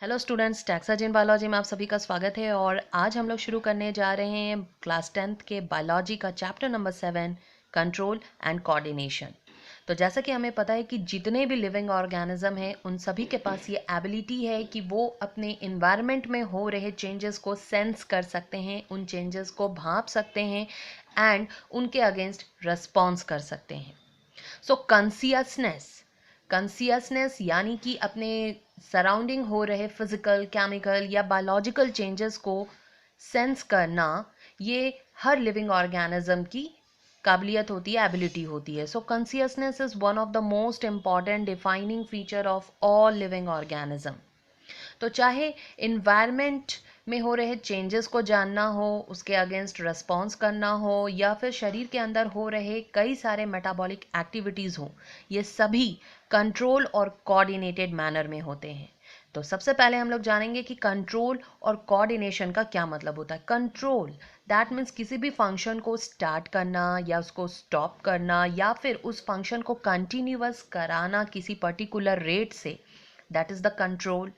Hello students, टैक्साज in biology में आप सभी का स्वागत है। और आज हम लोग शुरू करने जा रहे हैं क्लास 10th के बायोलॉजी का chapter number 7, control and coordination. तो जैसा कि हमें पता है कि जितने भी लिविंग ऑर्गेनिज्म हैं उन सभी के पास ये एबिलिटी है कि वो अपने इन्वायरमेंट में हो रहे चेंजेस को सेंस कर सकते हैं, उन चेंजेस को भांप सकते हैं एंड उनके अगेंस्ट रिस्पॉन्स कर सकते हैं। सो कंसियसनेस यानी कि अपने सराउंडिंग हो रहे फिजिकल, केमिकल या बायोलॉजिकल चेंजेस को सेंस करना, ये हर लिविंग ऑर्गेनिज्म की काबिलियत होती है, एबिलिटी होती है। So consciousness is one of the most important defining feature of all living organism. तो चाहे इन्वायरमेंट में हो रहे चेंजेस को जानना हो, उसके अगेंस्ट रिस्पॉन्स करना हो, या फिर शरीर के अंदर हो रहे कई सारे मेटाबॉलिक एक्टिविटीज़ हो, ये सभी कंट्रोल और कोऑर्डिनेटेड मैनर में होते हैं। तो सबसे पहले हम लोग जानेंगे कि कंट्रोल और कोऑर्डिनेशन का क्या मतलब होता है। कंट्रोल दैट मीन्स किसी भी फंक्शन को स्टार्ट करना या उसको स्टॉप करना या फिर उस फंक्शन को कंटिन्यूअस कराना किसी पर्टिकुलर रेट से, that is the control.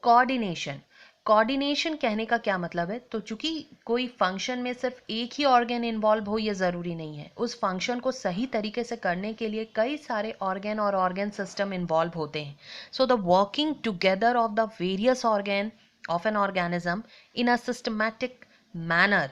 Coordination, coordination कहने का क्या मतलब है, तो चूंकि कोई फंक्शन में सिर्फ एक ही ऑर्गन इन्वॉल्व हो ये ज़रूरी नहीं है। उस फंक्शन को सही तरीके से करने के लिए कई सारे ऑर्गन और ऑर्गन सिस्टम इन्वॉल्व होते हैं। So the working together of the various organ of an organism in a systematic manner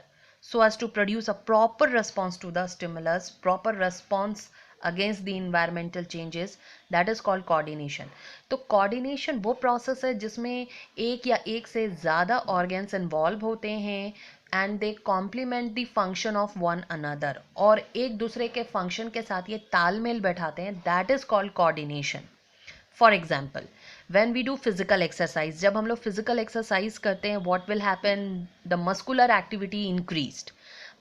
so as to produce a proper response to the stimulus, proper response against the environmental changes, that is called coordination. तो coordination वो process है जिसमें एक या एक से ज़्यादा organs involve होते हैं and they complement the function of one another, और एक दूसरे के function के साथ ये तालमेल बैठाते हैं, that is called coordination. For example, when we do physical exercise, जब हम लोग फिजिकल एक्सरसाइज करते हैं, what will happen, the muscular activity increased,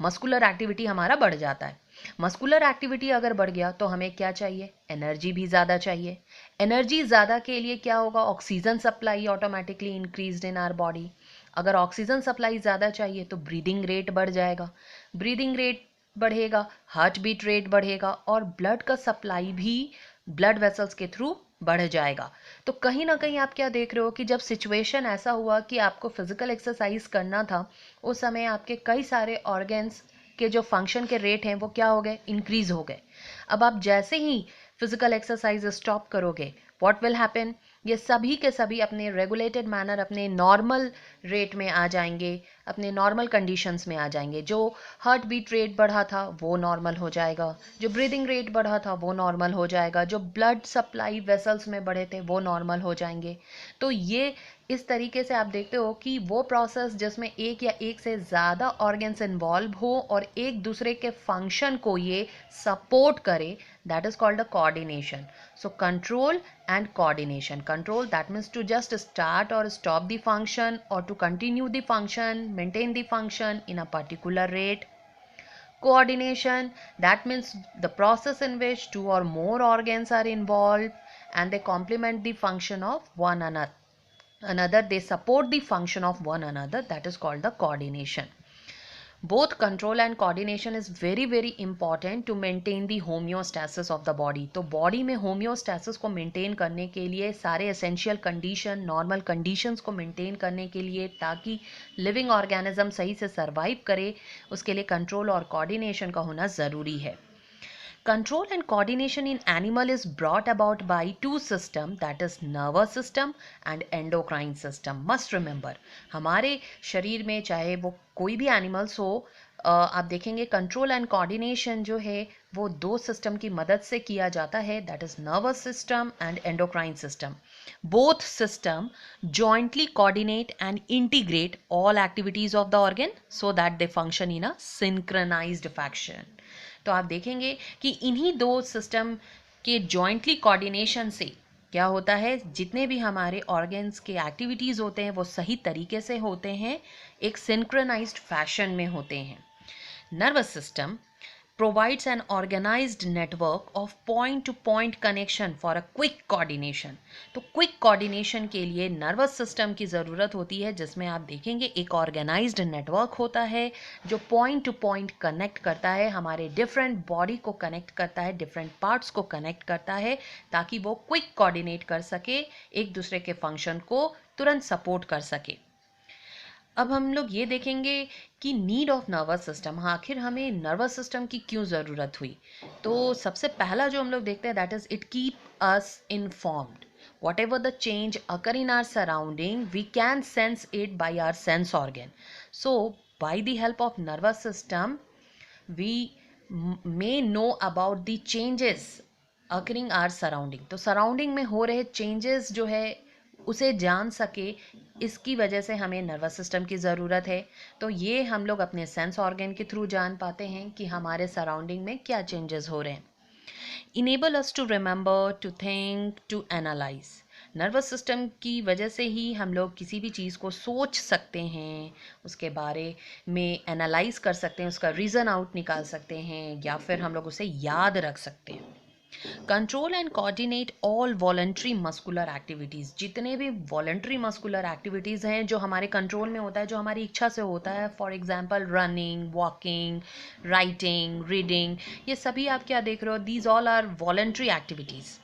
muscular activity हमारा बढ़ जाता है। मस्कुलर एक्टिविटी अगर बढ़ गया तो हमें क्या चाहिए, एनर्जी भी ज़्यादा चाहिए। एनर्जी ज़्यादा के लिए क्या होगा, oxygen supply automatically increased in our body. अगर ऑक्सीजन सप्लाई ज़्यादा चाहिए तो ब्रीदिंग रेट बढ़ जाएगा, ब्रीदिंग रेट बढ़ेगा, हार्ट बीट रेट बढ़ेगा और ब्लड का सप्लाई भी ब्लड वेसल्स के थ्रू बढ़ जाएगा। तो कहीं ना कहीं आप क्या देख रहे हो कि जब सिचुएशन ऐसा हुआ कि आपको फिजिकल एक्सरसाइज करना था, उस समय आपके कई सारे ऑर्गन्स के जो फंक्शन के रेट हैं वो क्या हो गए, इंक्रीज हो गए। अब आप जैसे ही फिजिकल एक्सरसाइज स्टॉप करोगे, व्हाट विल हैपन, ये सभी के सभी अपने रेगुलेटेड मैनर, अपने नॉर्मल रेट में आ जाएंगे, अपने नॉर्मल कंडीशंस में आ जाएंगे। जो हार्ट बीट रेट बढ़ा था वो नॉर्मल हो जाएगा, जो ब्रीदिंग रेट बढ़ा था वो नॉर्मल हो जाएगा, जो ब्लड सप्लाई वेसल्स में बढ़े थे वो नॉर्मल हो जाएंगे। तो ये इस तरीके से आप देखते हो कि वो प्रोसेस जिसमें एक या एक से ज़्यादा ऑर्गन्स इन्वॉल्व हो और एक दूसरे के फंक्शन को ये सपोर्ट करे, that is called a coordination. So control and coordination. Control, that means to just start or stop the function or to continue the function, maintain the function in a particular rate. Coordination, that means the process in which two or more organs are involved and they complement the function of one another, they support the function of one another, that is called the coordination. Both control and coordination is very important to maintain the homeostasis of the body. तो body में homeostasis को maintain करने के लिए सारे essential condition, normal conditions को maintain करने के लिए, ताकि लिविंग ऑर्गेनिज्म सही से सर्वाइव करे, उसके लिए कंट्रोल और कोऑर्डिनेशन का होना ज़रूरी है। Control and coordination in animal is brought about by two systems, that is nervous system and endocrine system. Must remember, हमारे शरीर में चाहे वो कोई भी एनिमल्स हो, आप देखेंगे कंट्रोल एंड कोऑर्डिनेशन जो है वो दो सिस्टम की मदद से किया जाता है, that is nervous system and endocrine system. Both system jointly coordinate and integrate all activities of the organ so that they function in a synchronized fashion. तो आप देखेंगे कि इन्हीं दो सिस्टम के जॉइंटली कोऑर्डिनेशन से क्या होता है, जितने भी हमारे ऑर्गन्स के एक्टिविटीज़ होते हैं वो सही तरीके से होते हैं, एक सिंक्रोनाइज्ड फैशन में होते हैं। Nervous system provides an organized network of point to point connection for a quick coordination. तो क्विक कोऑर्डिनेशन के लिए नर्वस सिस्टम की ज़रूरत होती है, जिसमें आप देखेंगे एक ऑर्गेनाइज्ड नेटवर्क होता है जो पॉइंट टू पॉइंट कनेक्ट करता है, हमारे डिफरेंट बॉडी को कनेक्ट करता है, डिफरेंट पार्ट्स को कनेक्ट करता है, ताकि वो क्विक कोऑर्डिनेट कर सके, एक दूसरे के फंक्शन को तुरंत सपोर्ट कर सके। अब हम लोग ये देखेंगे कि नीड ऑफ नर्वस सिस्टम, हाँ आखिर हमें नर्वस सिस्टम की क्यों ज़रूरत हुई। तो सबसे पहला जो हम लोग देखते हैं that is it keep us informed. Whatever the change occur in our surrounding we can sense it by our sense organ. So by the help of nervous system we may know about the changes occurring our surrounding। तो surrounding में हो रहे changes जो है उसे जान सके, इसकी वजह से हमें नर्वस सिस्टम की ज़रूरत है। तो ये हम लोग अपने सेंस ऑर्गन के थ्रू जान पाते हैं कि हमारे सराउंडिंग में क्या चेंजेस हो रहे हैं। Enable us to remember, to think, to analyse. Nervous system की वजह से ही हम लोग किसी भी चीज़ को सोच सकते हैं, उसके बारे में एनालाइज कर सकते हैं, उसका रीज़न आउट निकाल सकते हैं, या फिर हम लोग उसे याद रख सकते हैं। Control and coordinate all voluntary muscular activities. जितने भी वॉलंटरी मस्कुलर एक्टिविटीज़ हैं जो हमारे कंट्रोल में होता है, जो हमारी इच्छा से होता है, for example running, walking, writing, reading, ये सभी आप क्या देख रहे हो, these all are voluntary activities.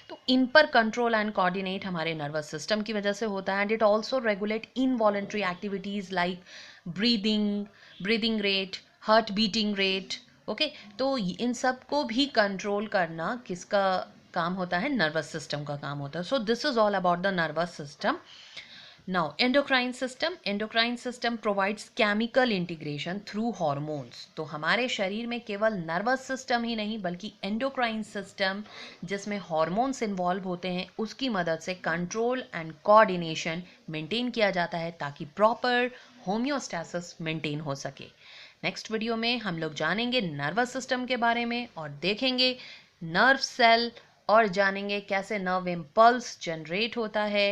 तो इन पर कंट्रोल एंड कोऑर्डिनेट हमारे नर्वस सिस्टम की वजह से होता है। And it also regulate involuntary activities like breathing, breathing rate, heart beating rate. Okay, तो इन सब को भी कंट्रोल करना किसका काम होता है, नर्वस सिस्टम का काम होता है। So this is all about the nervous system. Now endocrine system provides chemical integration through hormones. तो हमारे शरीर में केवल नर्वस सिस्टम ही नहीं बल्कि एंडोक्राइन सिस्टम, जिसमें हॉर्मोन्स इन्वॉल्व होते हैं, उसकी मदद से कंट्रोल एंड कोऑर्डिनेशन मेंटेन किया जाता है ताकि प्रॉपर होम्योस्टैसिस मेंटेन हो सके। नेक्स्ट वीडियो में हम लोग जानेंगे नर्वस सिस्टम के बारे में और देखेंगे नर्व सेल, और जानेंगे कैसे नर्व इम्पल्स जनरेट होता है